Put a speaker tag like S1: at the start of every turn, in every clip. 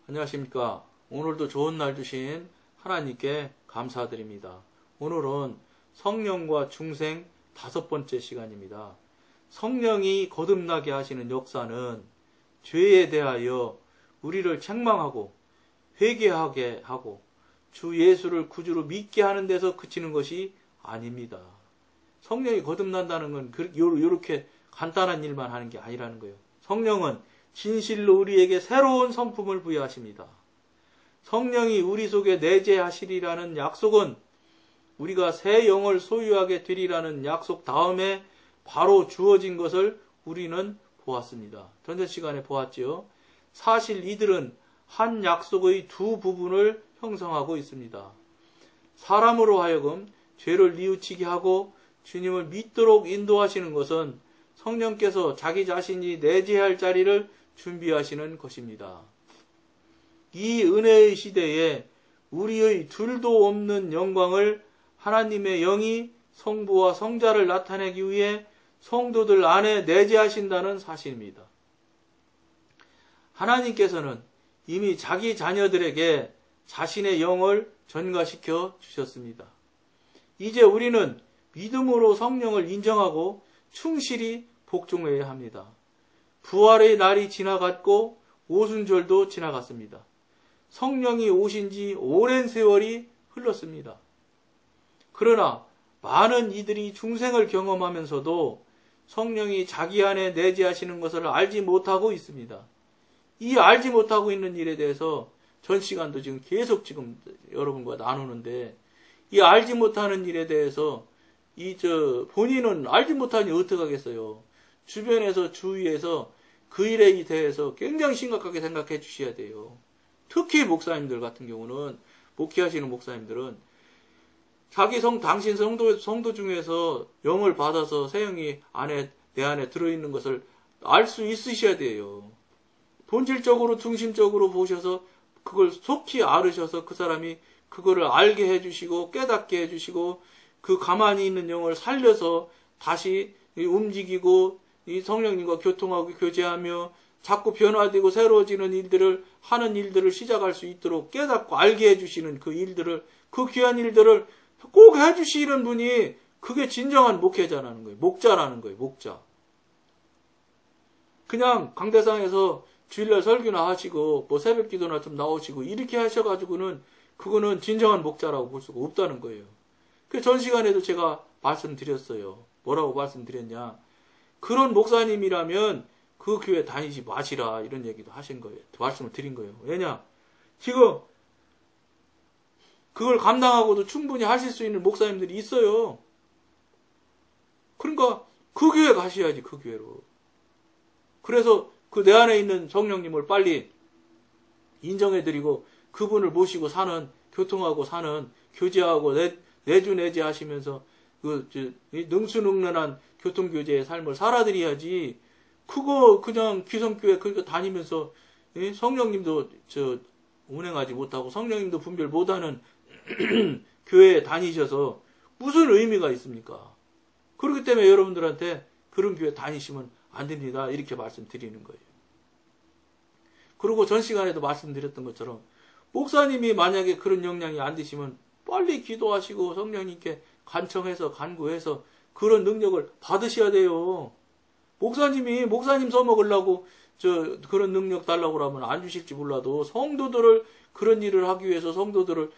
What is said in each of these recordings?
S1: 안녕하십니까. 오늘도 좋은 날 주신 하나님께 감사드립니다. 오늘은 성령과 중생 5번째 시간입니다. 성령이 거듭나게 하시는 역사는 죄에 대하여 우리를 책망하고 회개하게 하고 주 예수를 구주로 믿게 하는 데서 그치는 것이 아닙니다. 성령이 거듭난다는 건 이렇게 간단한 일만 하는 게 아니라는 거예요. 성령은 진실로 우리에게 새로운 성품을 부여하십니다. 성령이 우리 속에 내재하시리라는 약속은 우리가 새 영을 소유하게 되리라는 약속 다음에 바로 주어진 것을 우리는 보았습니다. 전전 시간에 보았지요. 사실 이들은 한 약속의 두 부분을 형성하고 있습니다. 사람으로 하여금 죄를 뉘우치게 하고 주님을 믿도록 인도하시는 것은 성령께서 자기 자신이 내재할 자리를 준비하시는 것입니다. 이 은혜의 시대에 우리의 둘도 없는 영광을 하나님의 영이 성부와 성자를 나타내기 위해 성도들 안에 내재하신다는 사실입니다. 하나님께서는 이미 자기 자녀들에게 자신의 영을 전가시켜 주셨습니다. 이제 우리는 믿음으로 성령을 인정하고 충실히 복종해야 합니다. 부활의 날이 지나갔고 오순절도 지나갔습니다. 성령이 오신 지 오랜 세월이 흘렀습니다. 그러나 많은 이들이 중생을 경험하면서도 성령이 자기 안에 내재하시는 것을 알지 못하고 있습니다. 이 알지 못하고 있는 일에 대해서 전 시간도 지금 계속 여러분과 나누는데, 이 알지 못하는 일에 대해서 본인은 알지 못하니 어떡하겠어요. 주변에서 주위에서 그 일에 대해서 굉장히 심각하게 생각해 주셔야 돼요. 특히 목사님들 같은 경우는, 목회하시는 목사님들은 당신 성도 중에서 영을 받아서 새 영이 내 안에 들어있는 것을 알 수 있으셔야 돼요. 본질적으로 중심적으로 보셔서 그걸 속히 알으셔서 그 사람이 그거를 알게 해주시고 깨닫게 해주시고 그 가만히 있는 영을 살려서 다시 움직이고 이 성령님과 교통하고 교제하며 자꾸 변화되고 새로워지는 하는 일들을 시작할 수 있도록 깨닫고 알게 해주시는 그 귀한 일들을 꼭 해주시는 분이, 그게 진정한 목회자라는 거예요. 목자라는 거예요. 목자. 그냥 강대상에서 주일날 설교나 하시고 새벽 기도나 좀 나오시고 이렇게 하셔가지고는 그거는 진정한 목자라고 볼 수가 없다는 거예요. 그 전 시간에도 제가 말씀드렸어요. 뭐라고 말씀드렸냐. 그런 목사님이라면 그 교회 다니지 마시라, 이런 얘기도 하신 거예요. 말씀을 드린 거예요. 왜냐? 지금 그걸 감당하고도 충분히 하실 수 있는 목사님들이 있어요. 그러니까 그 교회 가셔야지, 그 교회로. 그래서 그 내 안에 있는 성령님을 빨리 인정해드리고 그분을 모시고 교통하고 사는, 교제하고 내주 하시면서 능수능란한 교통교제의 삶을 살아드려야지. 그거 그냥 기성교회 그거 다니면서 성령님도 운행하지 못하고 성령님도 분별 못하는 교회에 다니셔서 무슨 의미가 있습니까? 그렇기 때문에 여러분들한테 그런 교회 다니시면 안 됩니다, 이렇게 말씀드리는 거예요. 그리고 전 시간에도 말씀드렸던 것처럼 목사님이 만약에 그런 역량이 안 되시면 빨리 기도하시고 성령님께 간구해서 그런 능력을 받으셔야 돼요. 목사님 써먹으려고 그런 능력 달라고 그러면 안 주실지 몰라도 성도들을 그런 일을 하기 위해서 성도들을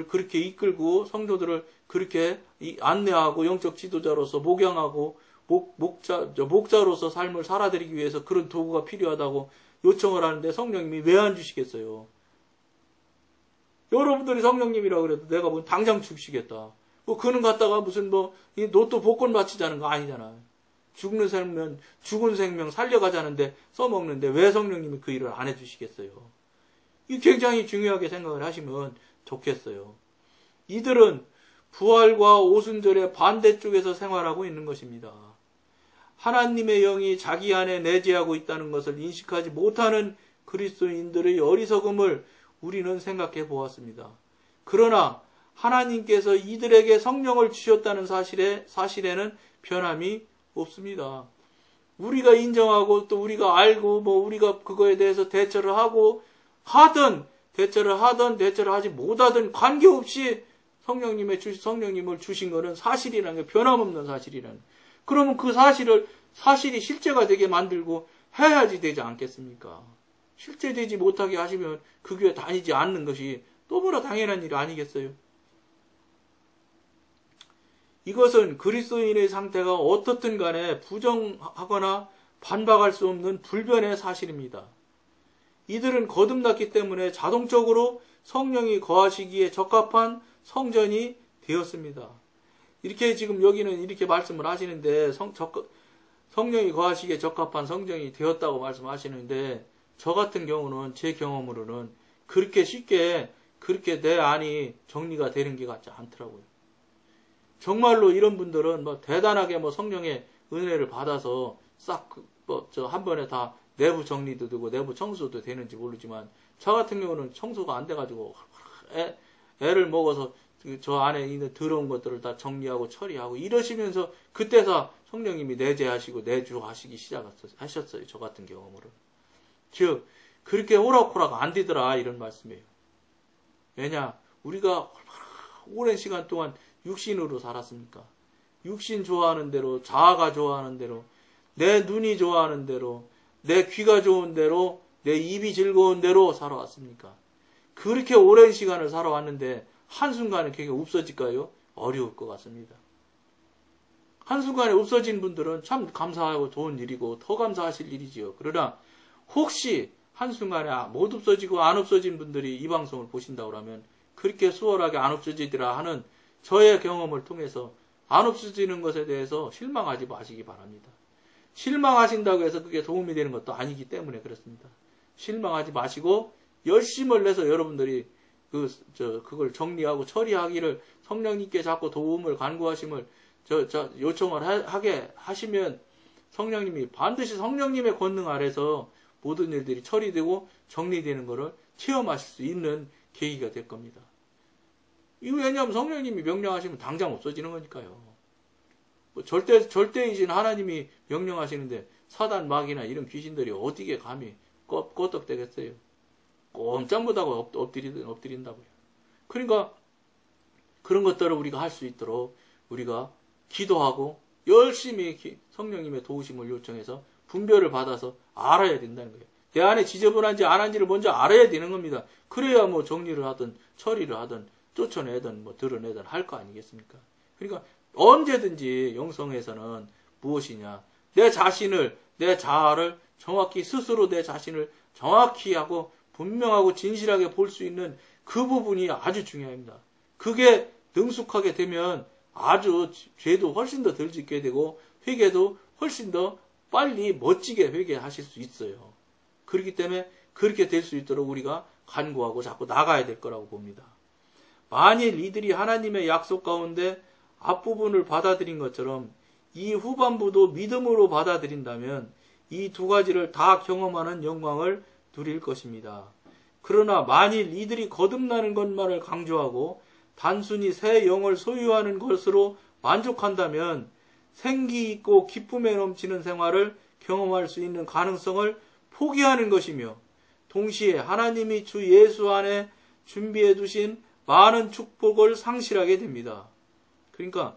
S1: 그렇게 이끌고 성도들을 그렇게 안내하고 영적 지도자로서 목양하고 목자로서 삶을 살아드리기 위해서 그런 도구가 필요하다고 요청을 하는데 성령님이 왜 안 주시겠어요? 여러분들이 성령님이라고 그래도 내가 당장 주시겠다. 그는 갖다가 무슨 이 로또 복권 바치자는 거 아니잖아. 죽은 생명 살려가자는데 써먹는데 왜 성령님이 그 일을 안 해주시겠어요? 이 굉장히 중요하게 생각을 하시면 좋겠어요. 이들은 부활과 오순절의 반대쪽에서 생활하고 있는 것입니다. 하나님의 영이 자기 안에 내재하고 있다는 것을 인식하지 못하는 그리스도인들의 어리석음을 우리는 생각해 보았습니다. 그러나 하나님께서 이들에게 성령을 주셨다는 사실에는 변함이 없습니다. 우리가 인정하고 또 우리가 알고 우리가 그거에 대해서 대처를 하고 하든 대처를 하지 못하든 관계없이 성령님을 주신 거는 사실이라는 게 변함없는 사실이라는. 그러면 그 사실이 실제가 되게 만들고 해야지 되지 않겠습니까? 실제되지 못하게 하시면 그 교회 다니지 않는 것이 너무나 당연한 일 아니겠어요? 이것은 그리스도인의 상태가 어떻든 간에 부정하거나 반박할 수 없는 불변의 사실입니다. 이들은 거듭났기 때문에 자동적으로 성령이 거하시기에 적합한 성전이 되었습니다. 이렇게 지금 여기는 이렇게 말씀을 하시는데 성령이 거하시기에 적합한 성전이 되었다고 말씀하시는데 저 같은 경우는 제 경험으로는 그렇게 쉽게 그렇게 내 안이 정리가 되는 게 같지 않더라고요. 정말로 이런 분들은 뭐 대단하게 뭐 성령의 은혜를 받아서 싹 한 번에 다 내부 정리도 되고 내부 청소도 되는지 모르지만 저 같은 경우는 청소가 안 돼가지고 애를 먹어서 저 안에 있는 더러운 것들을 다 정리하고 처리하고 이러시면서 그때서 성령님이 내재하시고 내주하시기 시작하셨어요. 저 같은 경험으로. 즉 그렇게 호락호락 안 되더라 이런 말씀이에요. 왜냐? 우리가 오랜 시간 동안 육신으로 살았습니까? 육신 좋아하는 대로, 자아가 좋아하는 대로, 내 눈이 좋아하는 대로, 내 귀가 좋은 대로, 내 입이 즐거운 대로 살아왔습니까? 그렇게 오랜 시간을 살아왔는데 한순간에 그게 없어질까요? 어려울 것 같습니다. 한순간에 없어진 분들은 참 감사하고 좋은 일이고 더 감사하실 일이지요. 그러나 혹시 한순간에 못 없어지고 안 없어진 분들이 이 방송을 보신다고 하면 그렇게 수월하게 안 없어지더라 하는 저의 경험을 통해서 안 없어지는 것에 대해서 실망하지 마시기 바랍니다. 실망하신다고 해서 그게 도움이 되는 것도 아니기 때문에 그렇습니다. 실망하지 마시고 열심을 내서 여러분들이 그걸 정리하고 처리하기를 성령님께 자꾸 도움을 간구하심을 요청을 하게 하시면 성령님이 반드시 성령님의 권능 아래서 모든 일들이 처리되고 정리되는 것을 체험하실 수 있는 계기가 될 겁니다. 이거 왜냐하면 성령님이 명령하시면 당장 없어지는 거니까요. 뭐 절대이신 하나님이 명령하시는데 사단 마귀나 이런 귀신들이 어디게 감히 껐덕대겠어요. 꼼짝 못하고 엎드린다고요. 그러니까 그런 것들을 우리가 할 수 있도록 우리가 기도하고 열심히 성령님의 도우심을 요청해서 분별을 받아서 알아야 된다는 거예요. 내 안에 지저분한지 안 한지를 먼저 알아야 되는 겁니다. 그래야 뭐 정리를 하든 처리를 하든 쫓아내든 뭐 드러내든 할 거 아니겠습니까? 그러니까 언제든지 영성에서는 무엇이냐? 내 자아를 정확히 스스로 내 자신을 정확히 하고 분명하고 진실하게 볼 수 있는 그 부분이 아주 중요합니다. 그게 능숙하게 되면 아주 죄도 훨씬 더 덜 짓게 되고 회개도 훨씬 더 빨리 멋지게 회개하실 수 있어요. 그렇기 때문에 그렇게 될 수 있도록 우리가 간구하고 자꾸 나가야 될 거라고 봅니다. 만일 이들이 하나님의 약속 가운데 앞부분을 받아들인 것처럼 이 후반부도 믿음으로 받아들인다면 이 두 가지를 다 경험하는 영광을 누릴 것입니다. 그러나 만일 이들이 거듭나는 것만을 강조하고 단순히 새 영을 소유하는 것으로 만족한다면 생기 있고 기쁨에 넘치는 생활을 경험할 수 있는 가능성을 포기하는 것이며 동시에 하나님이 주 예수 안에 준비해 두신 많은 축복을 상실하게 됩니다. 그러니까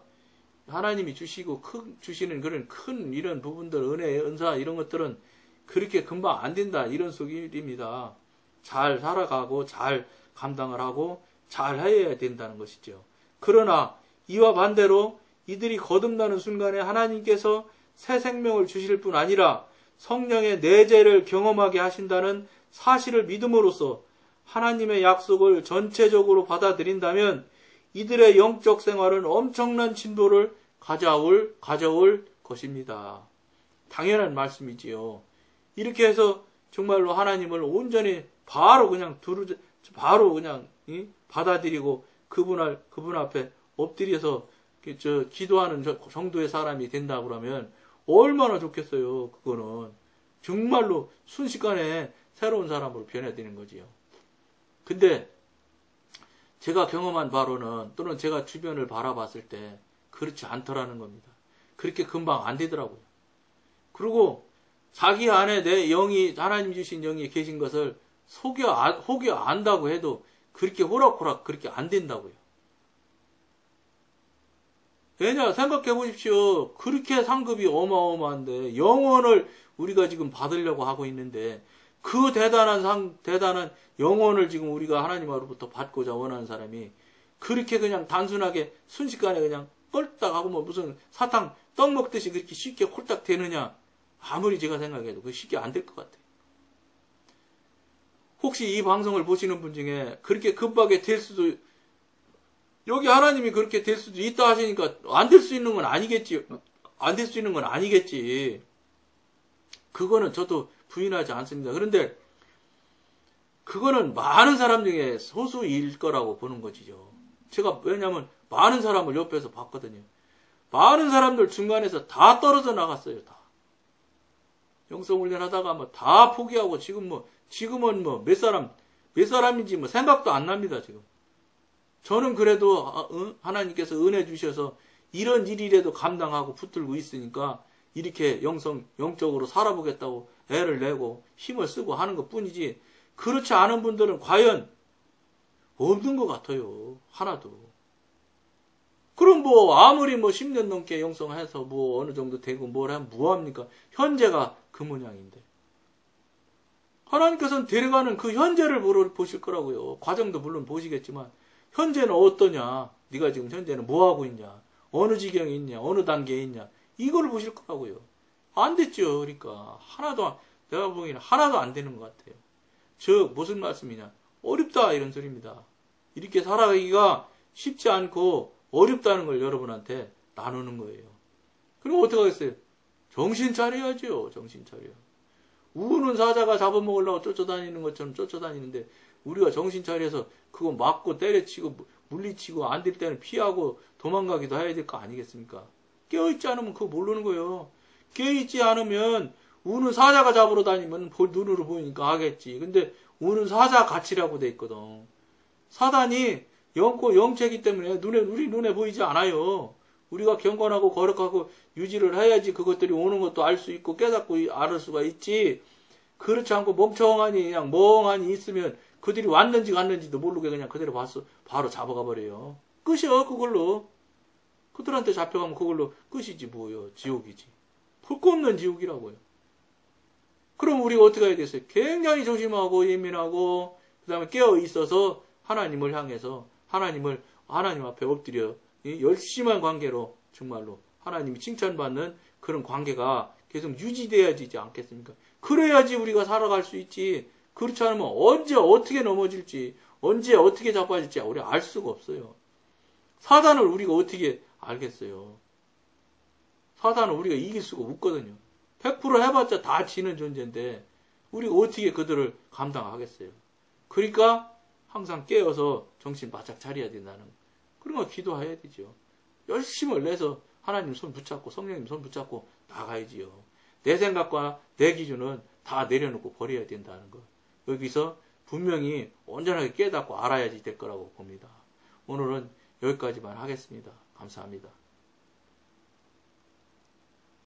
S1: 하나님이 주시는 그런 큰 이런 부분들, 은혜, 은사 이런 것들은 그렇게 금방 안 된다 이런 소리입니다. 잘 살아가고 잘 감당을 하고 잘 해야 된다는 것이죠. 그러나 이와 반대로 이들이 거듭나는 순간에 하나님께서 새 생명을 주실 뿐 아니라 성령의 내재를 경험하게 하신다는 사실을 믿음으로써 하나님의 약속을 전체적으로 받아들인다면 이들의 영적 생활은 엄청난 진보를 가져올 것입니다. 당연한 말씀이지요. 이렇게 해서 정말로 하나님을 온전히 바로 그냥 받아들이고 그분 앞에 엎드려서 기도하는 정도의 사람이 된다 그러면 얼마나 좋겠어요. 그거는 정말로 순식간에 새로운 사람으로 변해야 되는 거지요. 근데 제가 경험한 바로는 또는 제가 주변을 바라봤을 때 그렇지 않더라는 겁니다. 그렇게 금방 안 되더라고요. 그리고 자기 안에 내 영이 하나님 주신 영이 계신 것을 혹여 안다고 해도 그렇게 호락호락 그렇게 안 된다고요. 왜냐, 생각해 보십시오. 그렇게 상급이 어마어마한데, 영원을 우리가 지금 받으려고 하고 있는데, 그 대단한 영혼을 지금 우리가 하나님으로부터 받고자 원하는 사람이 그렇게 그냥 단순하게 순식간에 그냥 꼴딱 하고 뭐 무슨 사탕 떡 먹듯이 그렇게 쉽게 홀딱 되느냐? 아무리 제가 생각해도 그게 쉽게 안 될 것 같아요. 혹시 이 방송을 보시는 분 중에 그렇게 급하게 될 수도, 여기 하나님이 그렇게 될 수도 있다 하시니까 안 될 수 있는 건 아니겠지. 안 될 수 있는 건 아니겠지. 그거는 저도 부인하지 않습니다. 그런데 그거는 많은 사람 중에 소수일 거라고 보는 것이죠. 제가 왜냐하면 많은 사람을 옆에서 봤거든요. 많은 사람들 중간에서 다 떨어져 나갔어요. 다. 영성훈련 하다가 뭐 다 포기하고 지금은 뭐 몇 사람인지 뭐 생각도 안 납니다. 지금. 저는 그래도 하나님께서 은혜 주셔서 이런 일이라도 감당하고 붙들고 있으니까 이렇게 영적으로 살아보겠다고 애를 내고 힘을 쓰고 하는 것 뿐이지, 그렇지 않은 분들은 과연 없는 것 같아요. 하나도. 그럼 뭐 아무리 뭐 10년 넘게 영성해서 뭐 어느 정도 되고 뭘 하면 뭐합니까? 현재가 그 모양인데. 하나님께서는 데려가는 그 현재를 보실 거라고요. 과정도 물론 보시겠지만 현재는 어떠냐? 네가 지금 현재는 뭐 하고 있냐? 어느 지경에 있냐? 어느 단계에 있냐? 이걸 보실 거라고요. 안 됐죠. 그러니까 내가 보기에는 하나도 안 되는 것 같아요. 즉 무슨 말씀이냐? 어렵다 이런 소리입니다. 이렇게 살아가기가 쉽지 않고 어렵다는 걸 여러분한테 나누는 거예요. 그럼 어떻게 하겠어요? 정신 차려야죠. 정신 차려. 우는 사자가 잡아먹으려고 쫓아다니는 것처럼 쫓아다니는데 우리가 정신 차려서 그거 맞고 때려치고 물리치고 안 될 때는 피하고 도망가기도 해야 될 거 아니겠습니까? 깨어있지 않으면 그거 모르는 거예요. 깨어있지 않으면 우는 사자가 잡으러 다니면 눈으로 보이니까 하겠지. 근데 우는 사자 가치라고 돼 있거든. 사단이 영체이기 때문에 우리 눈에 보이지 않아요. 우리가 경건하고 거룩하고 유지를 해야지 그것들이 오는 것도 알 수 있고 깨닫고 알 수가 있지. 그렇지 않고 그냥 멍하니 있으면 그들이 왔는지 갔는지도 모르게 그냥 그대로 바로 잡아가 버려요. 끝이요. 그걸로. 그들한테 잡혀가면 그걸로 끝이지 뭐요. 지옥이지. 볼 거 없는 지옥이라고요. 그럼 우리가 어떻게 해야 되겠어요? 굉장히 조심하고 예민하고 그 다음에 깨어 있어서 하나님을 향해서 하나님 앞에 엎드려 열심한 관계로 정말로 하나님이 칭찬받는 그런 관계가 계속 유지돼야지 않겠습니까? 그래야지 우리가 살아갈 수 있지. 그렇지 않으면 언제 어떻게 넘어질지, 언제 어떻게 자빠질지 우리 알 수가 없어요. 사단을 우리가 어떻게 알겠어요? 사단을 우리가 이길 수가 없거든요. 100% 해봤자 다 지는 존재인데 우리가 어떻게 그들을 감당하겠어요? 그러니까 항상 깨어서 정신 바짝 차려야 된다는 그런 거 기도해야 되죠. 열심을 내서 하나님 손 붙잡고 성령님 손 붙잡고 나가야지요. 내 생각과 내 기준은 다 내려놓고 버려야 된다는 거. 여기서 분명히 온전하게 깨닫고 알아야지 될 거라고 봅니다. 오늘은 여기까지만 하겠습니다. 감사합니다.